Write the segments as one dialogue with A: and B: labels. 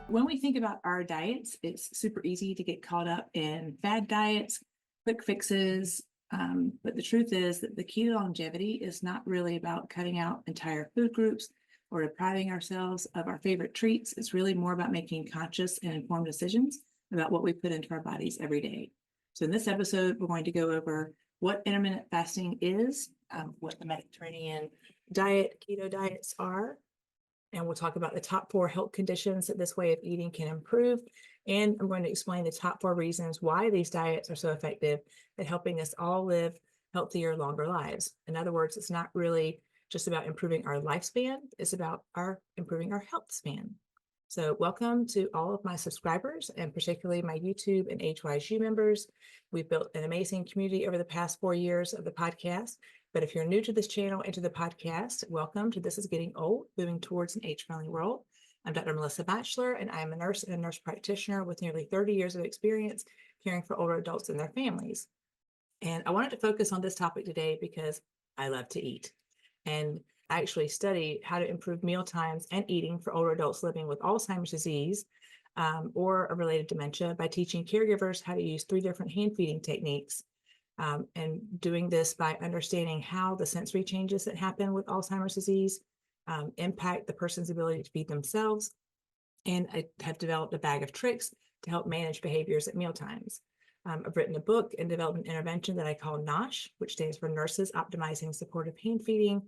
A: When we think about our diets, it's super easy to get caught up in fad diets, quick fixes. But the truth is that the key to longevity is not really about cutting out entire food groups or depriving ourselves of our favorite treats. It's really more about making conscious and informed decisions about what we put into our bodies every day. So in this episode, we're going to go over what intermittent fasting is, what the Mediterranean diet, keto diets are, and we'll talk about the top 4 health conditions that this way of eating can improve. And I'm going to explain the top 4 reasons why these diets are so effective at helping us all live healthier, longer lives. In other words, it's not really just about improving our lifespan, it's about improving our health span. So welcome to all of my subscribers, and particularly my YouTube and HYSU members. We've built an amazing community over the past 4 years of the podcast. But if you're new to this channel and to the podcast, welcome to This is Getting Old, Moving Towards an Age-Friendly World. I'm Dr. MelissaBPhD, and I'm a nurse and a nurse practitioner with nearly 30 years of experience caring for older adults and their families. And I wanted to focus on this topic today because I love to eat. And I actually studied how to improve meal times and eating for older adults living with Alzheimer's disease or a related dementia by teaching caregivers how to use 3 different hand feeding techniques. And doing this by understanding how the sensory changes that happen with Alzheimer's disease impact the person's ability to feed themselves. And I have developed a bag of tricks to help manage behaviors at mealtimes. I've written a book and developed an intervention that I call NOSH, which stands for Nurses Optimizing Supportive Hand Feeding.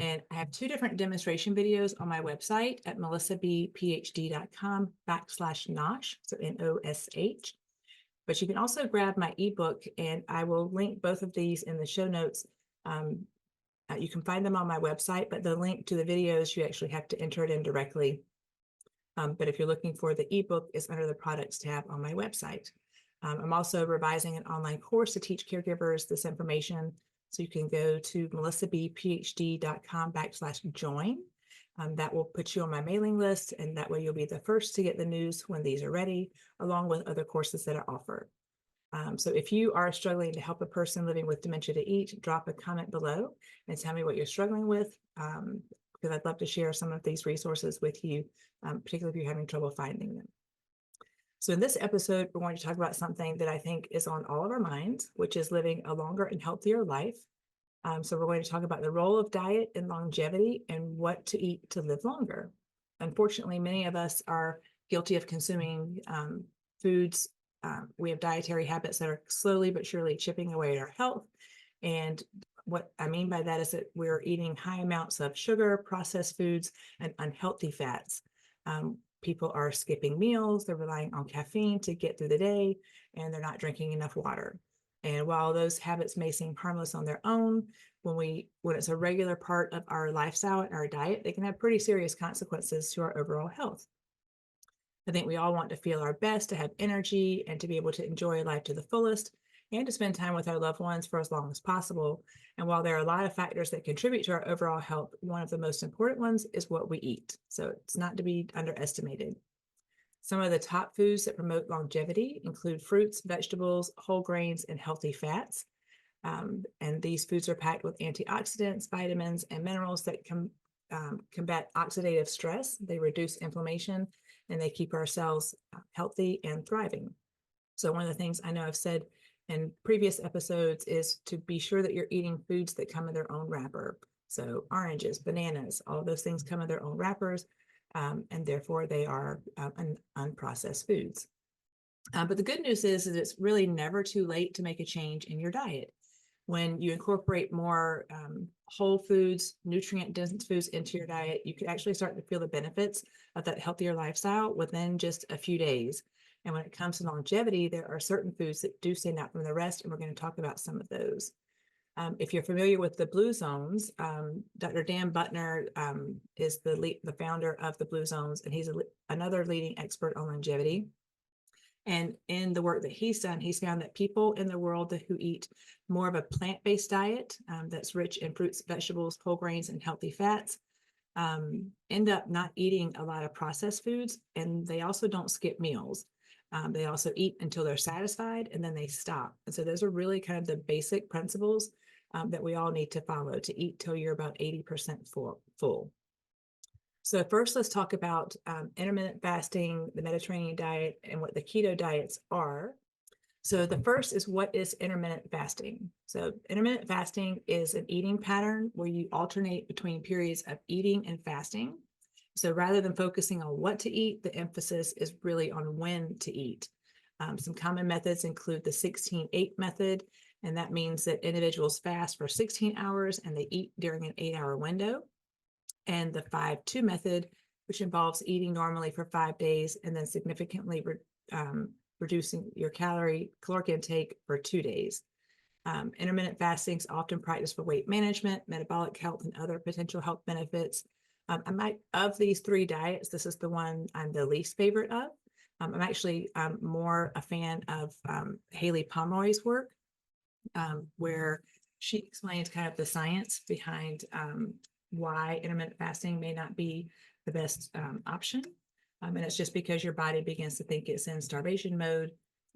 A: And I have 2 different demonstration videos on my website at MelissaBPhD.com/NOSH, so NOSH. But you can also grab my ebook, and I will link both of these in the show notes. You can find them on my website, but the link to the videos, you actually have to enter it in directly. But if you're looking for the ebook, it's under the products tab on my website. I'm also revising an online course to teach caregivers this information. So you can go to MelissaBPhD.com/join. That will put you on my mailing list, and that way you'll be the first to get the news when these are ready, along with other courses that are offered. So if you are struggling to help a person living with dementia to eat, drop a comment below and tell me what you're struggling with, because I'd love to share some of these resources with you, particularly if you're having trouble finding them. So in this episode, we're going to talk about something that I think is on all of our minds, which is living a longer and healthier life. So we're going to talk about the role of diet in longevity and what to eat to live longer. Unfortunately, many of us are guilty of consuming foods. We have dietary habits that are slowly but surely chipping away at our health. And what I mean by that is that we're eating high amounts of sugar, processed foods, and unhealthy fats. People are skipping meals, they're relying on caffeine to get through the day, and they're not drinking enough water. And while those habits may seem harmless on their own, when it's a regular part of our lifestyle and our diet, they can have pretty serious consequences to our overall health. I think we all want to feel our best, to have energy, and to be able to enjoy life to the fullest, and to spend time with our loved ones for as long as possible. And while there are a lot of factors that contribute to our overall health, one of the most important ones is what we eat. So it's not to be underestimated. Some of the top foods that promote longevity include fruits, vegetables, whole grains, and healthy fats. And these foods are packed with antioxidants, vitamins, and minerals that combat oxidative stress. They reduce inflammation, and they keep our cells healthy and thriving. So one of the things I know I've said in previous episodes is to be sure that you're eating foods that come in their own wrapper. So oranges, bananas, all of those things come in their own wrappers. And therefore they are unprocessed foods. But the good news is that it's really never too late to make a change in your diet. When you incorporate more whole foods, nutrient-dense foods into your diet, you can actually start to feel the benefits of that healthier lifestyle within just a few days. And when it comes to longevity, there are certain foods that do stand out from the rest, and we're going to talk about some of those. If you're familiar with the Blue Zones, Dr. Dan Buttner is the founder of the Blue Zones, and he's another leading expert on longevity. And in the work that he's done, he's found that people in the world who eat more of a plant-based diet that's rich in fruits, vegetables, whole grains, and healthy fats end up not eating a lot of processed foods, and they also don't skip meals. They also eat until they're satisfied, and then they stop. And so those are really kind of the basic principles that we all need to follow to eat till you're about 80% full. So first, let's talk about intermittent fasting, the Mediterranean diet, and what the keto diets are. So the first is, what is intermittent fasting? So intermittent fasting is an eating pattern where you alternate between periods of eating and fasting. So rather than focusing on what to eat, the emphasis is really on when to eat. Some common methods include the 16-8 method, and that means that individuals fast for 16 hours and they eat during an 8-hour window. And the 5-2 method, which involves eating normally for 5 days and then significantly reducing your caloric intake for 2 days. Intermittent fasting is often practiced for weight management, metabolic health, and other potential health benefits. Of these 3 diets, this is the one I'm the least favorite of. I'm actually more a fan of Haley Pomeroy's work, where she explains kind of the science behind why intermittent fasting may not be the best option. And it's just because your body begins to think it's in starvation mode,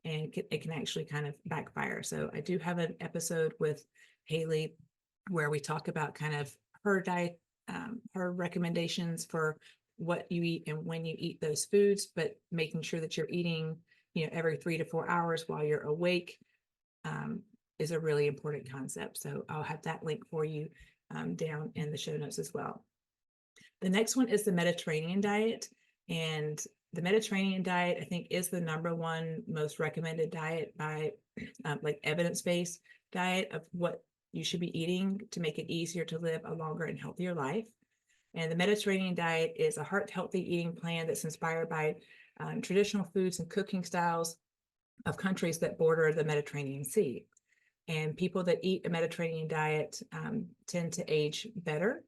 A: and it can actually kind of backfire. So I do have an episode with Haley where we talk about kind of her diet, her recommendations for what you eat and when you eat those foods, but making sure that you're eating, every 3 to 4 hours while you're awake is a really important concept. So I'll have that link for you down in the show notes as well. The next one is the Mediterranean diet. And the Mediterranean diet, I think, is the #1 most recommended diet by like evidence-based diet of what you should be eating to make it easier to live a longer and healthier life. And the Mediterranean diet is a heart-healthy eating plan that's inspired by traditional foods and cooking styles of countries that border the Mediterranean Sea. And people that eat a Mediterranean diet tend to age better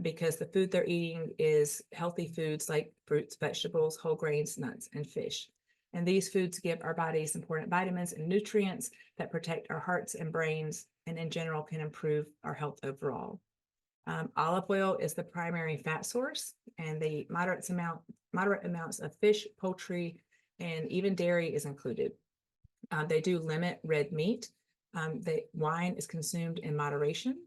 A: because the food they're eating is healthy foods like fruits, vegetables, whole grains, nuts, and fish. And these foods give our bodies important vitamins and nutrients that protect our hearts and brains, and in general can improve our health overall. Olive oil is the primary fat source, and the moderate amounts of fish, poultry, and even dairy is included. They do limit red meat. The wine is consumed in moderation.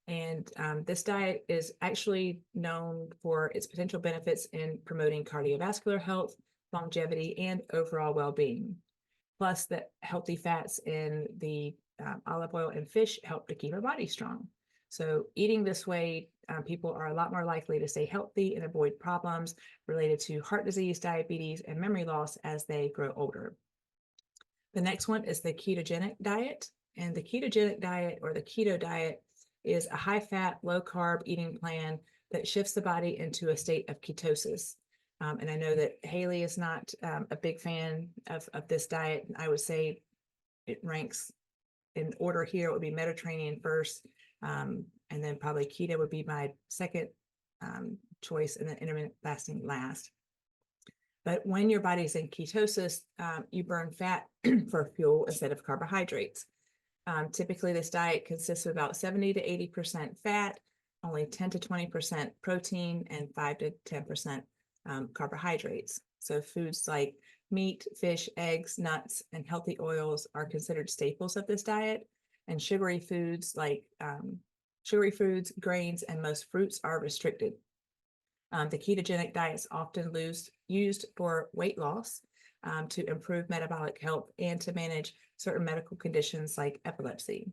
A: And this diet is actually known for its potential benefits in promoting cardiovascular health, longevity, and overall well-being. Plus, the healthy fats in the olive oil and fish help to keep our body strong. So eating this way, people are a lot more likely to stay healthy and avoid problems related to heart disease, diabetes, and memory loss as they grow older. The next one is the ketogenic diet. And the ketogenic diet, or the keto diet, is a high-fat, low-carb eating plan that shifts the body into a state of ketosis. And I know that Haley is not a big fan of this diet. I would say it ranks in order here. It would be Mediterranean first, and then probably keto would be my second choice, and then intermittent fasting last. But when your body's in ketosis, you burn fat for fuel instead of carbohydrates. Typically, this diet consists of about 70 to 80% fat, only 10 to 20% protein, and 5 to 10% carbohydrates. So foods like meat, fish, eggs, nuts, and healthy oils are considered staples of this diet. And sugary foods, grains, and most fruits are restricted. The ketogenic diet is often used for weight loss, to improve metabolic health, and to manage certain medical conditions like epilepsy.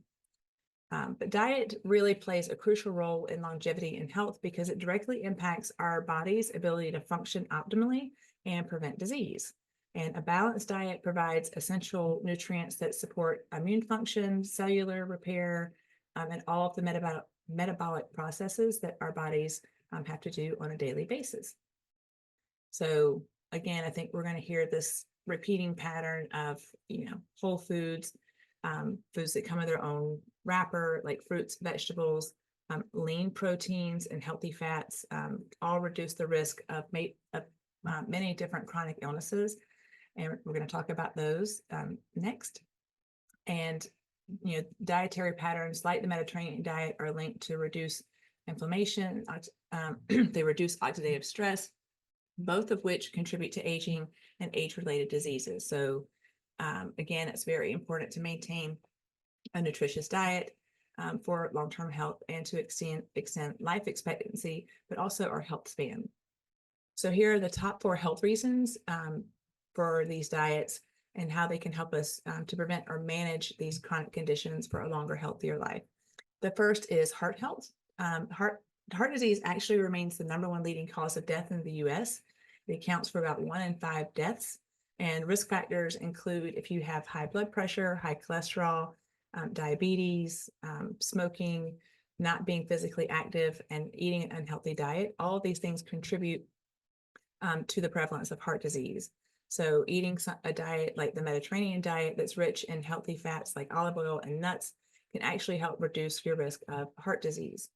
A: But diet really plays a crucial role in longevity and health because it directly impacts our body's ability to function optimally and prevent disease. And a balanced diet provides essential nutrients that support immune function, cellular repair, and all of the metabolic processes that our bodies have to do on a daily basis. So again, I think we're going to hear this repeating pattern of, whole foods, foods that come in their own wrapper, like fruits, vegetables, lean proteins, and healthy fats, all reduce the risk of many different chronic illnesses. And we're going to talk about those next. And, dietary patterns like the Mediterranean diet are linked to reduce inflammation. They reduce oxidative stress, both of which contribute to aging and age-related diseases. So again, it's very important to maintain a nutritious diet for long-term health and to extend life expectancy, but also our health span. So here are the top 4 health reasons for these diets and how they can help us to prevent or manage these chronic conditions for a longer, healthier life. The first is heart health. Heart disease actually remains the #1 leading cause of death in the US. It accounts for about 1 in 5 deaths. And risk factors include if you have high blood pressure, high cholesterol, diabetes, smoking, not being physically active, and eating an unhealthy diet. All of these things contribute to the prevalence of heart disease. So eating a diet like the Mediterranean diet that's rich in healthy fats like olive oil and nuts can actually help reduce your risk of heart disease.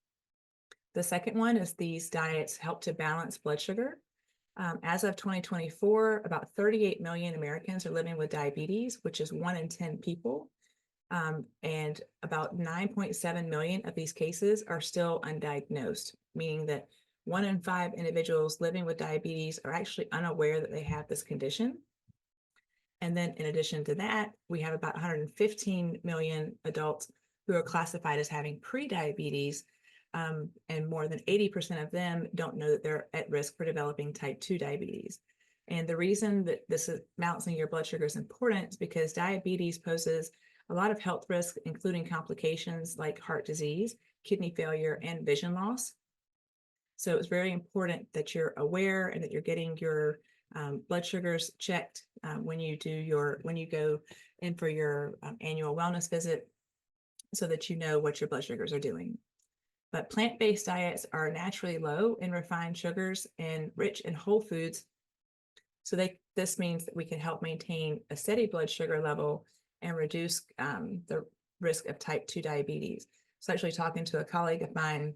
A: The second one is these diets help to balance blood sugar. As of 2024, about 38 million Americans are living with diabetes, which is 1 in 10 people. And about 9.7 million of these cases are still undiagnosed, meaning that 1 in 5 individuals living with diabetes are actually unaware that they have this condition. And then in addition to that, we have about 115 million adults who are classified as having prediabetes, and more than 80% of them don't know that they're at risk for developing type 2 diabetes. And the reason that this is balancing your blood sugar is important is because diabetes poses a lot of health risks, including complications like heart disease, kidney failure, and vision loss. So it's very important that you're aware and that you're getting your blood sugars checked when you go in for your annual wellness visit, so that you know what your blood sugars are doing. But plant-based diets are naturally low in refined sugars and rich in whole foods. So this means that we can help maintain a steady blood sugar level and reduce the risk of type 2 diabetes. So actually talking to a colleague of mine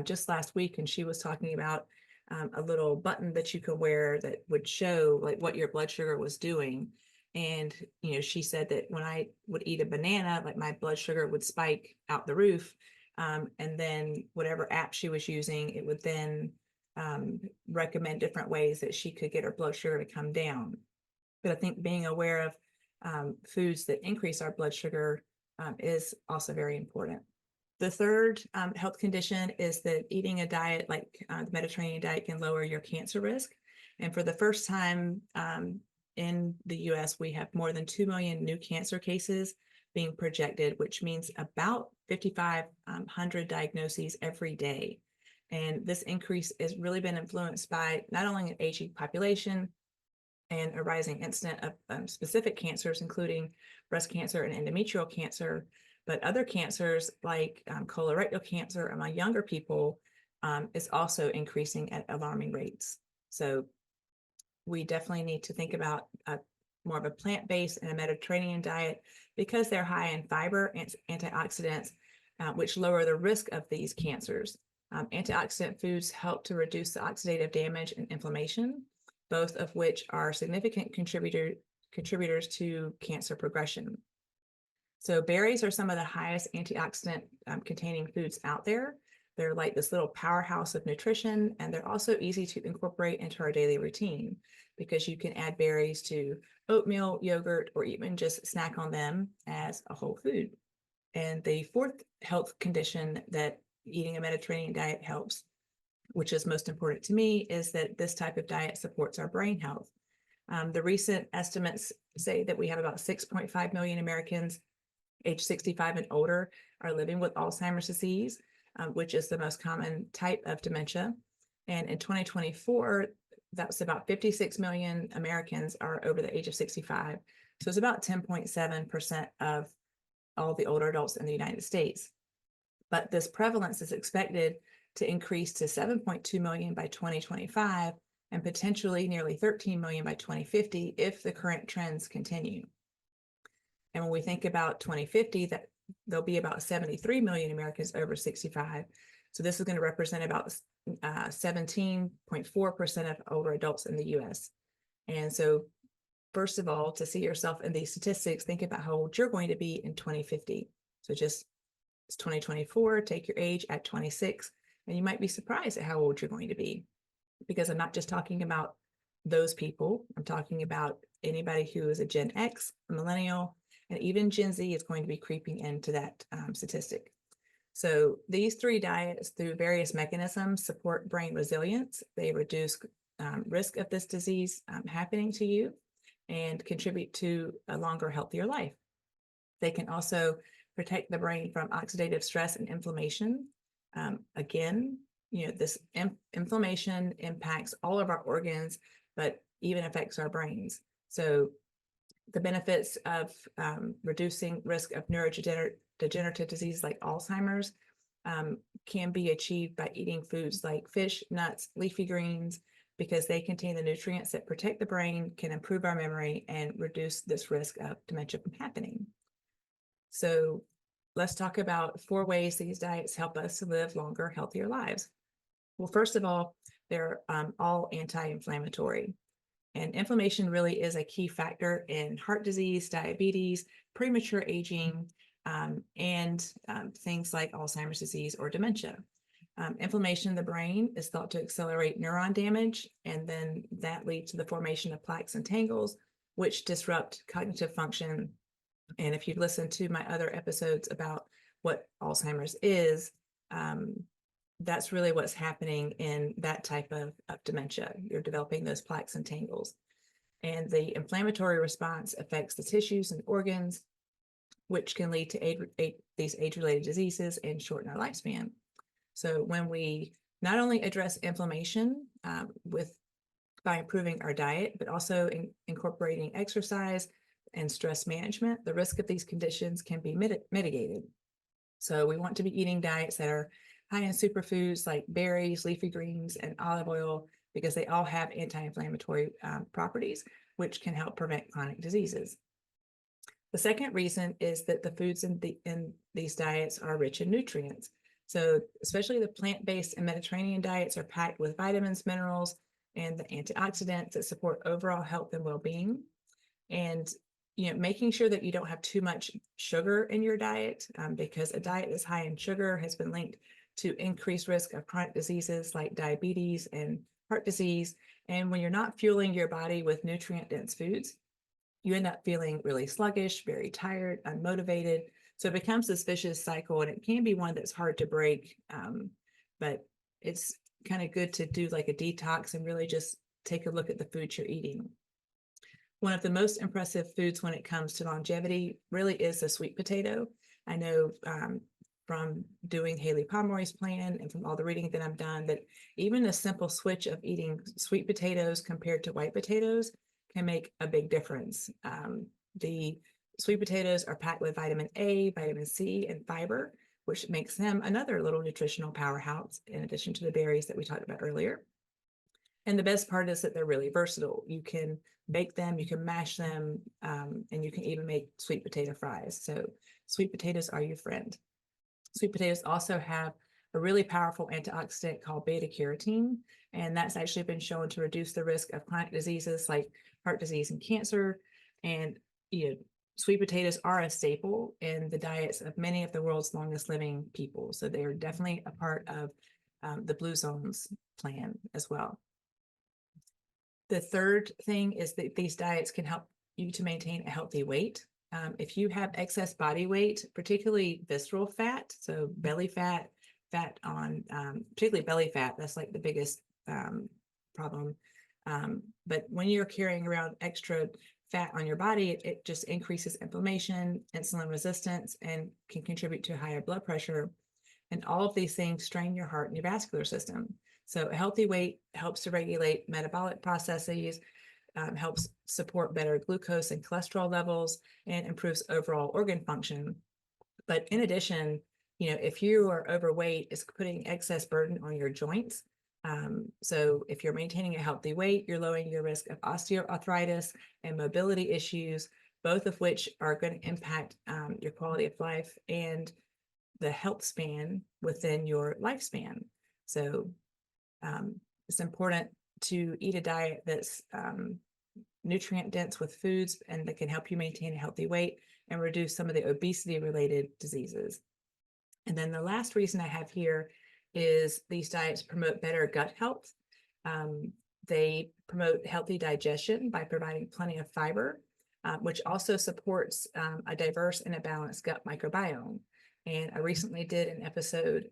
A: just last week, and she was talking about a little button that you could wear that would show like what your blood sugar was doing. And, she said that when I would eat a banana, like my blood sugar would spike out the roof. And then whatever app she was using, it would then recommend different ways that she could get her blood sugar to come down. But I think being aware of foods that increase our blood sugar is also very important. The third health condition is that eating a diet like the Mediterranean diet can lower your cancer risk. And for the first time in the US, we have more than 2 million new cancer cases being projected, which means about 5,500 diagnoses every day. And this increase has really been influenced by not only an aging population and a rising incidence of specific cancers, including breast cancer and endometrial cancer, but other cancers like colorectal cancer among younger people is also increasing at alarming rates. So we definitely need to think about more of a plant-based and a Mediterranean diet because they're high in fiber and antioxidants, which lower the risk of these cancers. Antioxidant foods help to reduce the oxidative damage and inflammation, both of which are significant contributors to cancer progression. So berries are some of the highest antioxidant containing foods out there. They're like this little powerhouse of nutrition, and they're also easy to incorporate into our daily routine because you can add berries to oatmeal, yogurt, or even just snack on them as a whole food. And the fourth health condition that eating a Mediterranean diet helps, which is most important to me, is that this type of diet supports our brain health. The recent estimates say that we have about 6.5 million Americans age 65 and older are living with Alzheimer's disease, which is the most common type of dementia. And in 2024, that's about 56 million Americans are over the age of 65. So it's about 10.7% of all the older adults in the United States. But this prevalence is expected to increase to 7.2 million by 2025 and potentially nearly 13 million by 2050 if the current trends continue. And when we think about 2050, that there'll be about 73 million Americans over 65. So this is going to represent about 17.4% of older adults in the US. And so first of all, to see yourself in these statistics, think about how old you're going to be in 2050. So just it's 2024, take your age at 26, and you might be surprised at how old you're going to be, because I'm not just talking about those people. I'm talking about anybody who is a Gen X, a millennial, and even Gen Z is going to be creeping into that statistic. So these three diets, through various mechanisms, support brain resilience. They reduce risk of this disease happening to you and contribute to a longer, healthier life. They can also protect the brain from oxidative stress and inflammation. Again, this inflammation impacts all of our organs, but even affects our brains. So the benefits of reducing risk of neurodegenerative diseases like Alzheimer's can be achieved by eating foods like fish, nuts, leafy greens, because they contain the nutrients that protect the brain, can improve our memory, and reduce this risk of dementia from happening. So let's talk about 4 ways these diets help us to live longer, healthier lives. Well, first of all, they're all anti-inflammatory. And inflammation really is a key factor in heart disease, diabetes, premature aging, and things like Alzheimer's disease or dementia. Inflammation in the brain is thought to accelerate neuron damage, and then that leads to the formation of plaques and tangles, which disrupt cognitive function. And if you've listened to my other episodes about what Alzheimer's is, that's really what's happening in that type of dementia. You're developing those plaques and tangles. And the inflammatory response affects the tissues and organs, which can lead to these age-related diseases and shorten our lifespan. So when we not only address inflammation by improving our diet, but also incorporating exercise and stress management, the risk of these conditions can be mitigated. So we want to be eating diets that are high in superfoods like berries, leafy greens, and olive oil, because they all have anti-inflammatory properties, which can help prevent chronic diseases. The second reason is that the foods in these diets are rich in nutrients. So especially the plant-based and Mediterranean diets are packed with vitamins, minerals, and the antioxidants that support overall health and well-being. And making sure that you don't have too much sugar in your diet, because a diet that's high in sugar has been linked to increased risk of chronic diseases like diabetes and heart disease. And when you're not fueling your body with nutrient-dense foods, you end up feeling really sluggish, very tired, unmotivated. So it becomes this vicious cycle, and it can be one that's hard to break. But it's kind of good to do like a detox and really just take a look at the foods you're eating. One of the most impressive foods when it comes to longevity really is the sweet potato. I know from doing Haley Pomeroy's plan and from all the reading that I've done that even a simple switch of eating sweet potatoes compared to white potatoes can make a big difference. The sweet potatoes are packed with vitamin A, vitamin C, and fiber, which makes them another little nutritional powerhouse in addition to the berries that we talked about earlier. And the best part is that they're really versatile. You can bake them, you can mash them, and you can even make sweet potato fries. So sweet potatoes are your friend. Sweet potatoes also have a really powerful antioxidant called beta-carotene, and that's actually been shown to reduce the risk of chronic diseases like heart disease and cancer. And sweet potatoes are a staple in the diets of many of the world's longest living people. So they are definitely a part of the Blue Zones plan as well. The third thing is that these diets can help you to maintain a healthy weight. If you have excess body weight, particularly visceral fat, so belly fat, fat on, particularly belly fat, that's like the biggest problem. But when you're carrying around extra fat on your body, it just increases inflammation, insulin resistance, and can contribute to higher blood pressure. And all of these things strain your heart and your vascular system. So a healthy weight helps to regulate metabolic processes, helps support better glucose and cholesterol levels, and improves overall organ function. But in addition, if you are overweight, it's putting excess burden on your joints. So if you're maintaining a healthy weight, you're lowering your risk of osteoarthritis and mobility issues, both of which are going to impact your quality of life and the health span within your lifespan. So it's important to eat a diet that's nutrient dense with foods and that can help you maintain a healthy weight and reduce some of the obesity related diseases. And then the last reason I have here is these diets promote better gut health. They promote healthy digestion by providing plenty of fiber, which also supports a diverse and a balanced gut microbiome. And I recently did an episode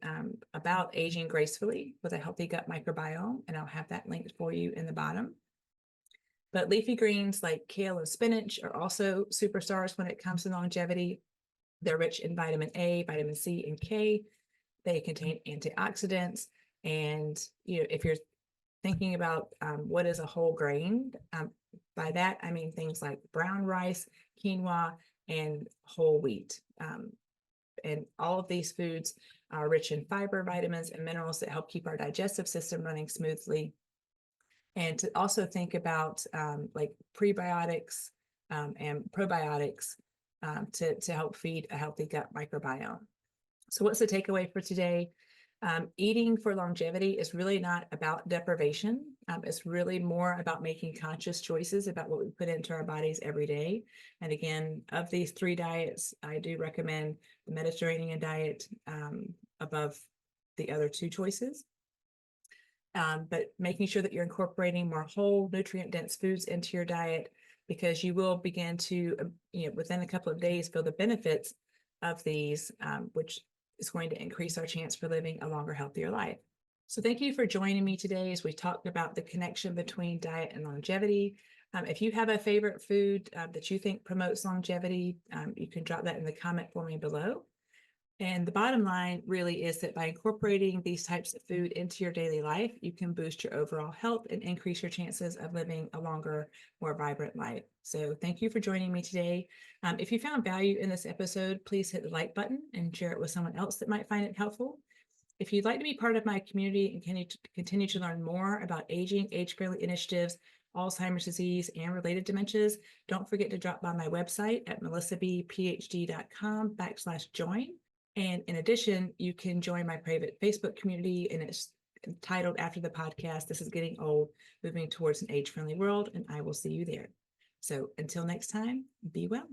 A: about aging gracefully with a healthy gut microbiome, and I'll have that linked for you in the bottom. But leafy greens like kale and spinach are also superstars when it comes to longevity. They're rich in vitamin A, vitamin C, and K. They contain antioxidants. And if you're thinking about what is a whole grain, by that I mean things like brown rice, quinoa, and whole wheat. And all of these foods are rich in fiber, vitamins, and minerals that help keep our digestive system running smoothly. And to also think about like prebiotics and probiotics to help feed a healthy gut microbiome. So what's the takeaway for today? Eating for longevity is really not about deprivation. It's really more about making conscious choices about what we put into our bodies every day. And again, of these 3 diets, I do recommend the Mediterranean diet above the other 2 choices. But making sure that you're incorporating more whole, nutrient-dense foods into your diet, because you will begin to, within a couple of days, feel the benefits of these, which is going to increase our chance for living a longer, healthier life. So thank you for joining me today as we talked about the connection between diet and longevity. If you have a favorite food that you think promotes longevity, you can drop that in the comment for me below. And the bottom line really is that by incorporating these types of food into your daily life, you can boost your overall health and increase your chances of living a longer, more vibrant life. So thank you for joining me today. If you found value in this episode, please hit the like button and share it with someone else that might find it helpful. If you'd like to be part of my community and continue to learn more about aging, age-friendly initiatives, Alzheimer's disease, and related dementias, don't forget to drop by my website at MelissaBPhD.com/join. And in addition, you can join my private Facebook community, and it's titled after the podcast, This is Getting Old, Moving Towards an Age-Friendly World, and I will see you there. So until next time, be well.